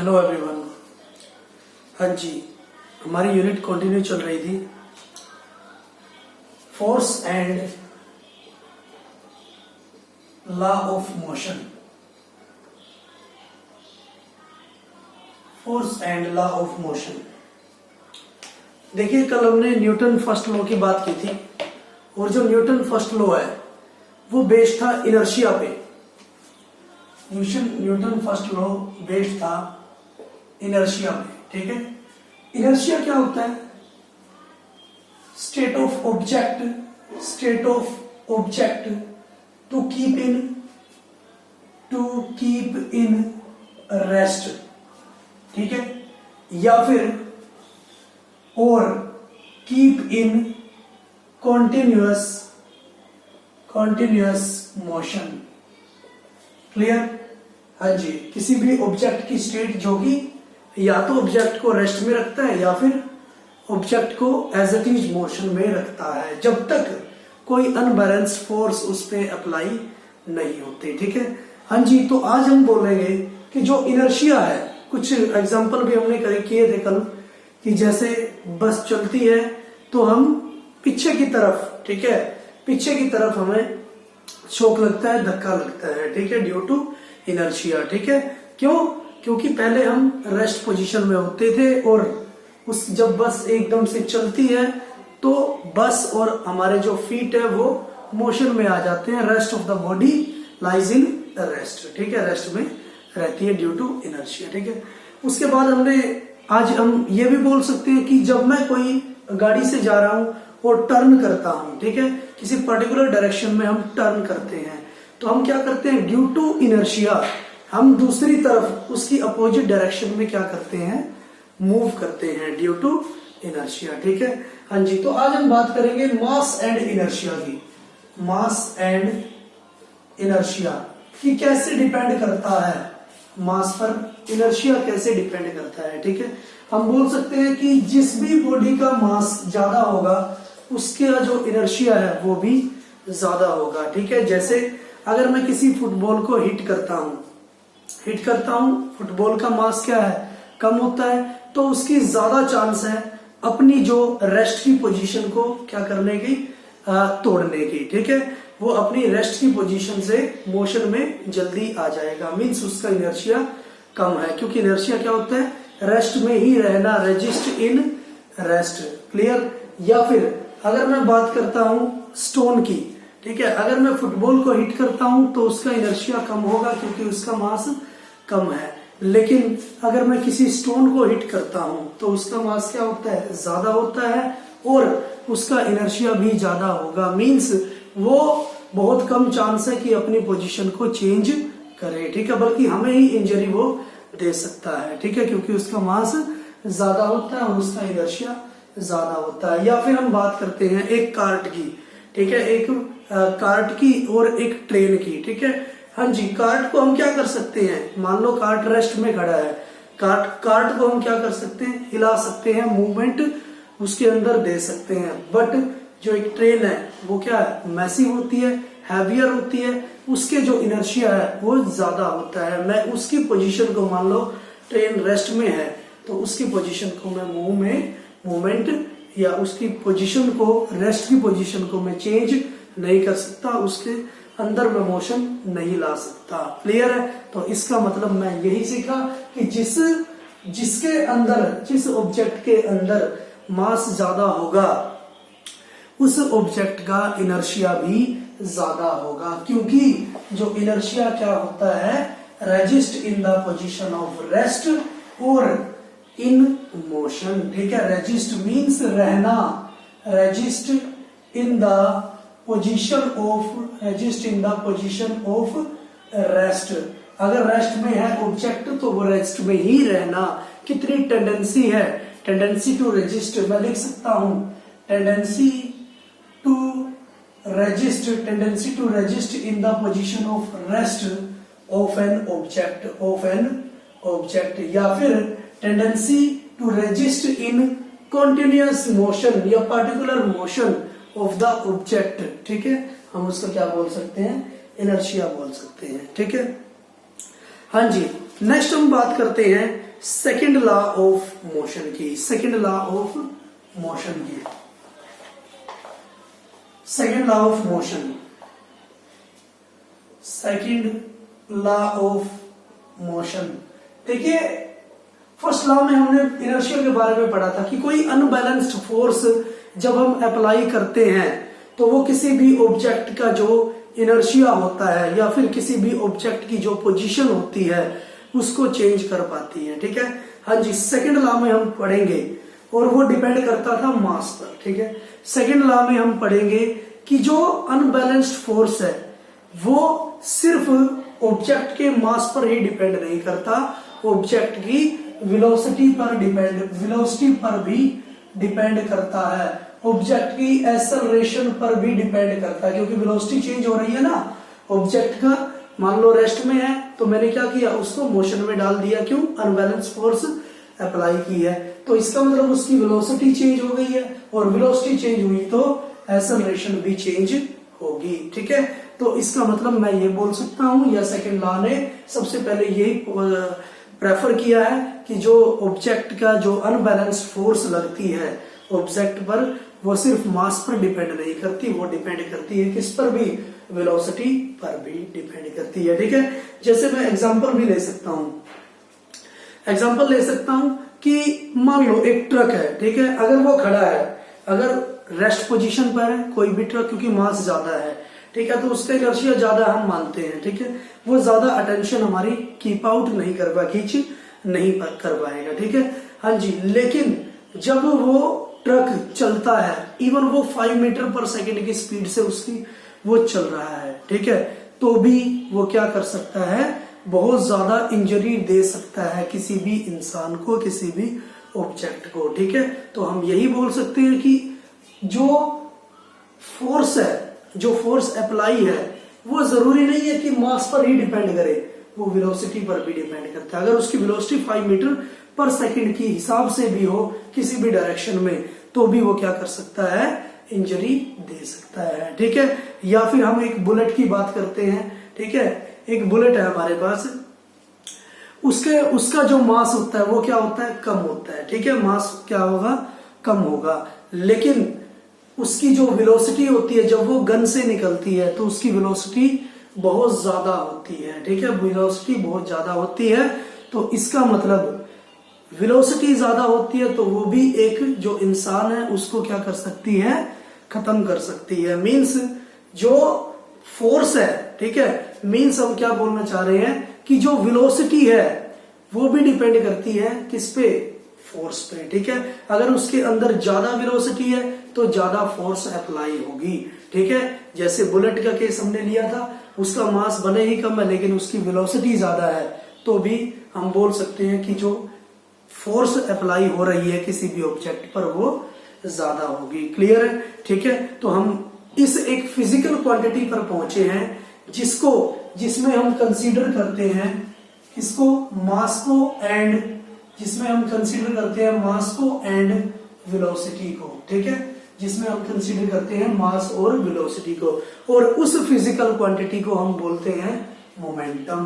Hello everyone. हाँ जी, हमारी unit continue चल रही थी force and law of motion. Force and law of motion. देखिए, कल हमने न्यूटन फर्स्ट लॉ की बात की थी और जो न्यूटन फर्स्ट लॉ है वो बेस्ड था इनर्शिया पे। न्यूटन फर्स्ट लॉ बेस्ड था इनर्शिया पे, ठीक है। इनर्शिया क्या होता है? State of object to keep in rest, ठीक है, या फिर और keep in continuous motion. Clear? हाँ जी, किसी भी ऑब्जेक्ट की स्टेट जो कि या तो ऑब्जेक्ट को रेस्ट में रखता है या फिर ऑब्जेक्ट को एज इट इज मोशन में रखता है, जब तक कोई अनबैलेंस फोर्स उस पर अप्लाई नहीं होती, ठीक है। हाँ जी, तो आज हम बोलेंगे कि जो इनर्शिया है, कुछ एग्जांपल भी हमने किए थे कल, कि जैसे बस चलती है तो हम पीछे की तरफ, ठीक है, पीछे की तरफ हमें शॉक लगता है, धक्का लगता है, ठीक है, ड्यू टू इनर्शिया, ठीक है। क्योंकि पहले हम रेस्ट पोजीशन में होते थे और जब बस एकदम से चलती है तो बस और हमारे जो फीट है वो मोशन में आ जाते हैं। Rest of the body lies in rest, ठीक है, रेस्ट में रहती है ड्यू टू इनर्शिया, ठीक है। उसके बाद आज हम ये भी बोल सकते हैं कि जब मैं कोई गाड़ी से जा रहा हूं और टर्न करता हूं, ठीक है, किसी पर्टिकुलर डायरेक्शन में हम टर्न करते हैं तो हम क्या करते हैं? ड्यू टू इनर्शिया हम दूसरी तरफ उसकी अपोजिट डायरेक्शन में क्या करते हैं? मूव करते हैं ड्यू टू इनर्शिया, ठीक है। हाँ जी, तो आज हम बात करेंगे मास एंड इनर्शिया की। मास एंड इनर्शिया की कैसे डिपेंड करता है, मास पर इनर्शिया कैसे डिपेंड करता है, ठीक है। हम बोल सकते हैं कि जिस भी बॉडी का मास ज्यादा होगा उसका जो इनर्शिया है वो भी ज्यादा होगा, ठीक है। जैसे अगर मैं किसी फुटबॉल को हिट करता हूं, फुटबॉल का मास क्या है? कम होता है, तो उसकी ज्यादा चांस है अपनी जो रेस्ट की पोजीशन को क्या करने की? तोड़ने की, ठीक है। वो अपनी रेस्ट की पोजीशन से मोशन में जल्दी आ जाएगा, मीन्स उसका इनर्शिया कम है, क्योंकि इनर्शिया क्या होता है? रेस्ट में ही रहना, रेजिस्ट इन रेस्ट। क्लियर? या फिर अगर मैं बात करता हूं स्टोन की, ठीक है, अगर मैं फुटबॉल को हिट करता हूं तो उसका इनर्शिया कम होगा क्योंकि उसका मास कम है, लेकिन अगर मैं किसी स्टोन को हिट करता हूं तो उसका मास क्या होता है? ज्यादा होता है और उसका इनर्शिया भी ज्यादा होगा, मीन्स वो बहुत कम चांस है कि अपनी पोजीशन को चेंज करे, ठीक है, बल्कि हमें ही इंजरी वो दे सकता है, ठीक है, क्योंकि उसका मास ज्यादा होता है और उसका इनर्शिया ज्यादा होता है। या फिर हम बात करते हैं एक कार्ट की, ठीक है, एक कार्ट की और एक ट्रेन की, ठीक है। हाँ जी, कार्ट को हम क्या कर सकते हैं? मान लो कार्ट रेस्ट में खड़ा है, कार्ट को हम क्या कर सकते हैं? हिला सकते हैं, मूवमेंट उसके अंदर दे सकते हैं। बट जो एक ट्रेन है वो क्या है? मैसिव होती है, हैवियर होती है, उसके जो इनर्शिया है वो ज्यादा होता है। मैं उसकी पोजीशन को, मान लो ट्रेन रेस्ट में है तो उसकी पोजीशन को मैं मूवमेंट या उसकी पोजीशन को, रेस्ट की पोजीशन को मैं चेंज नहीं कर सकता, उसके अंदर में मोशन नहीं ला सकता। क्लियर है? तो इसका मतलब मैं यही सीखा कि जिस ऑब्जेक्ट के अंदर मास ज्यादा होगा उस ऑब्जेक्ट का इनर्शिया भी ज्यादा होगा, क्योंकि जो इनर्शिया क्या होता है? Resist in the position of rest और इन मोशन, ठीक है। रेजिस्ट मीन्स रहना, resist in the position of rest. अगर रेस्ट में है ऑब्जेक्ट तो वो रेस्ट में ही रहना। कितनी टेंडेंसी है? टेंडेंसी टू रेजिस्ट मैं लिख सकता हूं, tendency to resist in the position of rest of an object, या फिर tendency to resist in continuous motion या particular motion of the object, ठीक है। हम उसको क्या बोल सकते हैं? इनर्शिया बोल सकते हैं, ठीक है। हाँ जी, नेक्स्ट हम बात करते हैं सेकंड लॉ ऑफ मोशन की, सेकंड लॉ ऑफ मोशन की, second law of motion, second law of motion. देखिए फर्स्ट लॉ में हमने इनर्शिया के बारे में पढ़ा था कि कोई अनबैलेंस्ड फोर्स जब हम अप्लाई करते हैं तो वो किसी भी ऑब्जेक्ट का जो इनर्शिया होता है या फिर किसी भी ऑब्जेक्ट की जो पोजीशन होती है उसको चेंज कर पाती है, ठीक है। हाँ जी, सेकंड लॉ में हम पढ़ेंगे और वो डिपेंड करता था मास पर, ठीक है। सेकंड लॉ में हम पढ़ेंगे कि जो अनबैलेंस्ड फोर्स है वो सिर्फ ऑब्जेक्ट के मास पर ही डिपेंड नहीं करता, ऑब्जेक्ट की वेलोसिटी पर भी डिपेंड करता है, ऑब्जेक्ट की एक्सेलरेशन पर भी डिपेंड करता है, क्योंकि वेलोसिटी चेंज हो रही है ना ऑब्जेक्ट का। मान लो रेस्ट में है तो मैंने क्या किया, उसको मोशन में डाल दिया, क्यों, अनबैलेंस फोर्स अप्लाई की है, तो इसका मतलब उसकी वेलोसिटी चेंज हो गई है, और वेलोसिटी चेंज हुई तो एक्सेलरेशन भी चेंज होगी, ठीक है। तो इसका मतलब मैं ये बोल सकता हूं, या सेकंड लॉ ने सबसे पहले यही प्रेफर किया है कि जो ऑब्जेक्ट का जो अनबैलेंस्ड फोर्स लगती है ऑब्जेक्ट पर, वो सिर्फ मास पर डिपेंड नहीं करती, वो डिपेंड करती है किस पर भी, वेलोसिटी पर भी डिपेंड करती है, ठीक है। जैसे मैं एग्जांपल भी ले सकता हूं, एग्जांपल ले सकता हूं कि मान लो एक ट्रक है, ठीक है, अगर वो खड़ा है, अगर रेस्ट पोजीशन पर है कोई भी ट्रक, क्योंकि मास ज्यादा है, ठीक है, तो उसका इनर्शिया ज्यादा हम मानते हैं, ठीक है, वो ज्यादा अटेंशन हमारी कीप आउट नहीं कर पाएगा, खींच नहीं कर पाएगा, ठीक है। हाँ जी, लेकिन जब वो ट्रक चलता है, इवन वो 5 मीटर पर सेकंड की स्पीड से उसकी वो चल रहा है, ठीक है, तो भी वो क्या कर सकता है, बहुत ज्यादा इंजरी दे सकता है किसी भी इंसान को, किसी भी ऑब्जेक्ट को, ठीक है। तो हम यही बोल सकते हैं कि जो फोर्स है, जो फोर्स अप्लाई है, वो जरूरी नहीं है कि मास पर ही डिपेंड करे, वो वेलोसिटी पर भी डिपेंड करता है। अगर उसकी वेलोसिटी 5 मीटर पर सेकंड की हिसाब से भी हो किसी भी डायरेक्शन में, तो भी वो क्या कर सकता है, इंजरी दे सकता है, ठीक है। या फिर हम एक बुलेट की बात करते हैं, ठीक है, एक बुलेट है हमारे पास, उसका जो मास होता है वो क्या होता है, कम होता है, ठीक है, मास क्या होगा, कम होगा, लेकिन उसकी जो वेलोसिटी होती है जब वो गन से निकलती है तो उसकी वेलोसिटी बहुत ज्यादा होती है, ठीक है, वेलोसिटी बहुत ज्यादा होती है। तो इसका मतलब वेलोसिटी ज्यादा होती है तो वो भी एक जो इंसान है उसको क्या कर सकती है, खत्म कर सकती है। मीन्स जो फोर्स है, ठीक है, मीन्स हम क्या बोलना चाह रहे हैं कि जो वेलोसिटी है वो भी डिपेंड करती है किस पे, फोर्स पे, ठीक है। अगर उसके अंदर ज्यादा वेलोसिटी है तो ज्यादा फोर्स अप्लाई होगी, ठीक है। जैसे बुलेट का केस हमने लिया था, उसका मास भले ही कम है लेकिन उसकी वेलोसिटी ज्यादा है, तो भी हम बोल सकते हैं कि जो फोर्स अप्लाई हो रही है किसी भी ऑब्जेक्ट पर वो ज्यादा होगी। क्लियर है, ठीक है। तो हम इस एक फिजिकल क्वांटिटी पर पहुंचे हैं जिसमें हम कंसीडर करते हैं इसको, मास को एंड, जिसमें हम कंसीडर करते हैं मास को एंड वेलोसिटी को, ठीक है, जिसमें हम कंसीडर करते हैं मास और वेलोसिटी को, और उस फिजिकल क्वांटिटी को हम बोलते हैं मोमेंटम।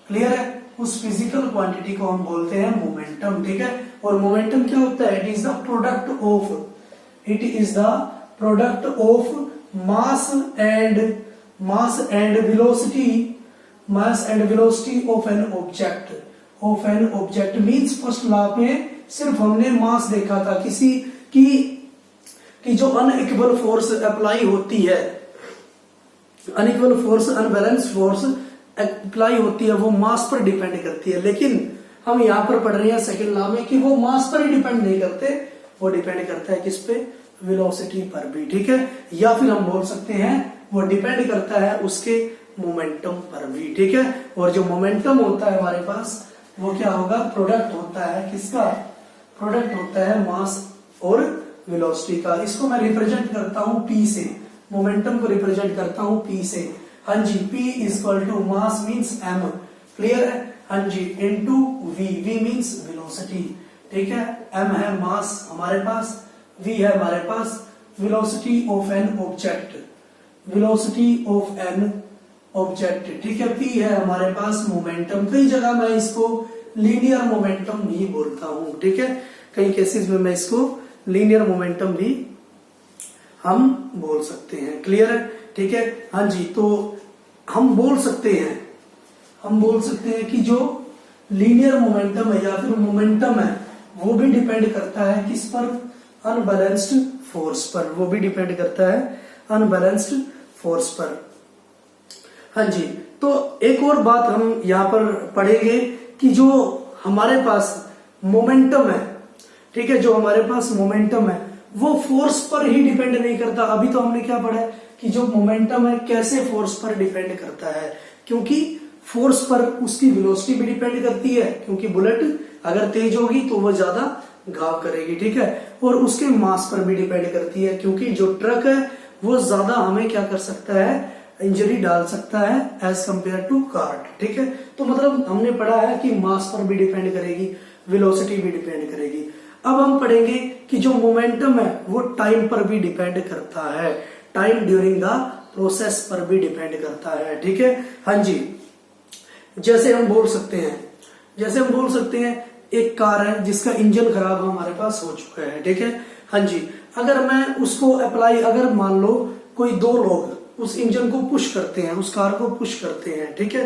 क्लियर है, उस फिजिकल क्वांटिटी को हम बोलते हैं मोमेंटम, ठीक है। और मोमेंटम क्या होता है, it is the product of mass and velocity of an object. Means first law में सिर्फ हमने मास देखा था, किसी की जो अनइक्वल फोर्स अप्लाई होती है, unequal force, unbalance force apply होती है, वो मास पर डिपेंड करती है। लेकिन हम यहाँ पर पढ़ रहे हैं सेकंड लॉ में कि वो मास पर ही डिपेंड नहीं करते, वो डिपेंड करता है किस पे, वेलोसिटी पर भी, ठीक है। या फिर हम बोल सकते हैं वो डिपेंड करता है उसके मोमेंटम पर भी, ठीक है। और जो मोमेंटम होता है हमारे पास वो क्या होगा, प्रोडक्ट होता है किसका, प्रोडक्ट होता है मास और वेलोसिटी का। इसको मैं रिप्रेजेंट करता हूं P से, मोमेंटम को रिप्रेजेंट करता हूं P से। हाँ जी, P equal to mass means m, clear है, हाँ जी, इनटू v मीन्स वेलोसिटी, ठीक है। m है मास हमारे पास, v है हमारे पास velocity of an object, velocity of an object, ठीक है। P है हमारे पास मोमेंटम। कई जगह मैं इसको लीनियर मोमेंटम भी बोलता हूं, ठीक है। कई केसेस में मैं इसको लीनियर मोमेंटम भी हम बोल सकते हैं। क्लियर है, ठीक है। हाँ जी, तो हम बोल सकते हैं कि जो लीनियर मोमेंटम है या फिर मोमेंटम है वो भी डिपेंड करता है किस पर, अनबैलेंस्ड फोर्स पर, वो भी डिपेंड करता है अनबैलेंस्ड फोर्स पर। हाँ जी, तो एक और बात हम यहाँ पर पढ़ेंगे कि जो हमारे पास मोमेंटम है, ठीक है, जो हमारे पास मोमेंटम है वो फोर्स पर ही डिपेंड नहीं करता। अभी तो हमने क्या पढ़ा है कि जो मोमेंटम है कैसे फोर्स पर डिपेंड करता है, क्योंकि फोर्स पर उसकी वेलोसिटी भी डिपेंड करती है, क्योंकि बुलेट अगर तेज होगी तो वो ज्यादा घाव करेगी, ठीक है, और उसके मास पर भी डिपेंड करती है, क्योंकि जो ट्रक है वो ज्यादा हमें क्या कर सकता है, इंजरी डाल सकता है एज कंपेयर टू कार्ट, ठीक है। तो मतलब हमने पढ़ा है कि मास पर भी डिपेंड करेगी, वेलोसिटी भी डिपेंड करेगी। अब हम पढ़ेंगे कि जो मोमेंटम है वो टाइम पर भी डिपेंड करता है, टाइम ड्यूरिंग द प्रोसेस पर भी डिपेंड करता है, ठीक है। हाँ जी, जैसे हम बोल सकते हैं एक कार है जिसका इंजन खराब हमारे पास हो चुका है, ठीक है। हाँ जी, अगर मैं उसको अप्लाई, अगर मान लो कोई दो लोग उस इंजन को पुश करते हैं, उस कार को पुश करते हैं, ठीक है,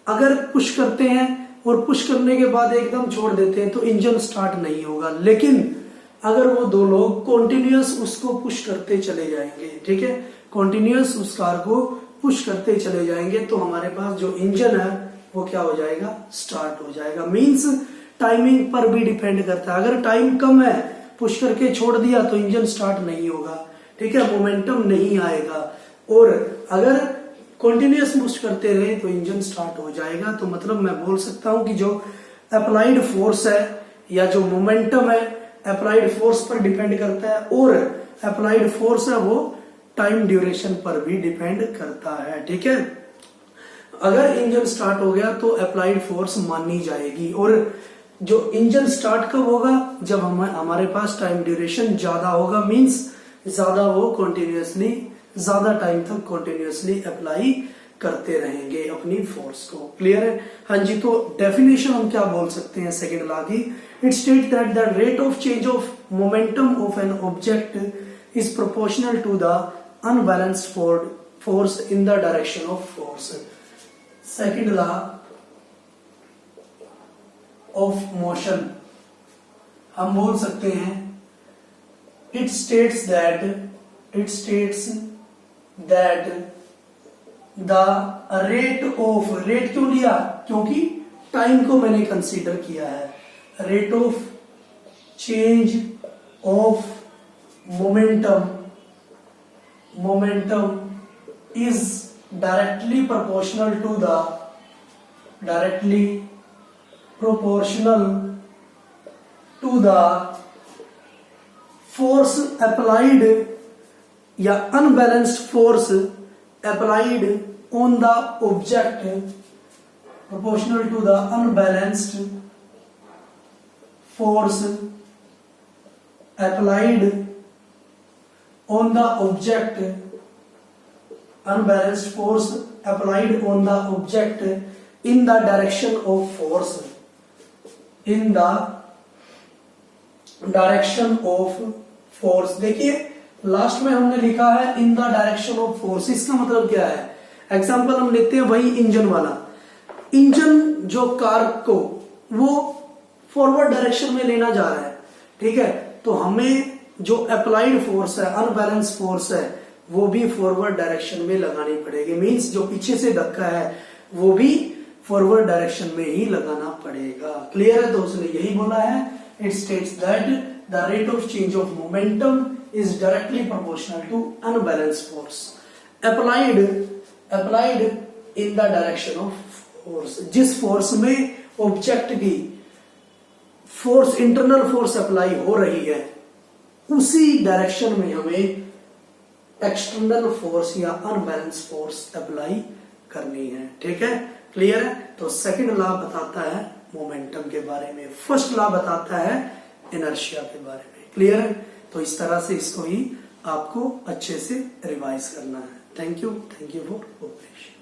अगर पुश करते हैं और पुश करने के बाद एकदम छोड़ देते हैं तो इंजन स्टार्ट नहीं होगा। लेकिन अगर वो दो लोग कॉन्टिन्यूअस उसको पुश करते चले जाएंगे, ठीक है, कॉन्टिन्यूअस उस कार को पुश करते चले जाएंगे तो हमारे पास जो इंजन है वो क्या हो जाएगा, स्टार्ट हो जाएगा। मीन्स टाइमिंग पर भी डिपेंड करता है। अगर टाइम कम है, पुश करके छोड़ दिया तो इंजन स्टार्ट नहीं होगा, ठीक है, मोमेंटम नहीं आएगा। और अगर कंटिन्यूअस पुश करते रहे तो इंजन स्टार्ट हो जाएगा। तो मतलब मैं बोल सकता हूं कि जो अप्लाइड फोर्स है या जो मोमेंटम है अप्लाइड फोर्स पर डिपेंड करता है, और अप्लाइड फोर्स है वो टाइम ड्यूरेशन पर भी डिपेंड करता है, ठीक है। अगर इंजन स्टार्ट हो गया तो अप्लाइड फोर्स मानी जाएगी, और जो इंजन स्टार्ट कब होगा, जब हमारे पास टाइम ड्यूरेशन ज्यादा होगा, मींस ज्यादा वो कंटिन्यूअसली ज्यादा टाइम तक कंटिन्यूअसली अप्लाई करते रहेंगे अपनी फोर्स को। क्लियर है, हाँ जी। तो डेफिनेशन हम क्या बोल सकते हैं सेकेंड लॉ की, it state that the rate of change of momentum of an object is proportional to the unbalanced force in the direction of force. Second law of motion हम बोल सकते हैं, it states that the rate of, rate क्यों लिया, क्योंकि time को मैंने consider किया है, rate of change of momentum is directly proportional to the force applied या unbalanced force applied on the object, proportional to the unbalanced force applied on the object, unbalanced force applied on the object in the direction of force, in the direction of force। देखिए last में हमने लिखा है इन the direction of force, इसका मतलब क्या है, example हम लेते हैं वही इंजन वाला। इंजन जो कार को वो फॉरवर्ड डायरेक्शन में लेना जा रहा है, ठीक है, तो हमें जो अप्लाइड फोर्स है, अनबैलेंस फोर्स है, वो भी फॉरवर्ड डायरेक्शन में लगानी पड़ेगी। मींस जो पीछे से धक्का है वो भी फॉरवर्ड डायरेक्शन में ही लगाना पड़ेगा। क्लियर है, तो उसने यही बोला है, it states that the rate of change of momentum is directly proportional to unbalanced force applied in the direction of force। जिस फोर्स में ऑब्जेक्ट की फोर्स, इंटरनल फोर्स अप्लाई हो रही है, उसी डायरेक्शन में हमें एक्सटर्नल फोर्स या अनबैलेंस फोर्स अप्लाई करनी है, ठीक है। क्लियर है, तो सेकंड लॉ बताता है मोमेंटम के बारे में, फर्स्ट लॉ बताता है इनर्शिया के बारे में। क्लियर है, तो इस तरह से इसको ही आपको अच्छे से रिवाइज करना है। Thank you for cooperation.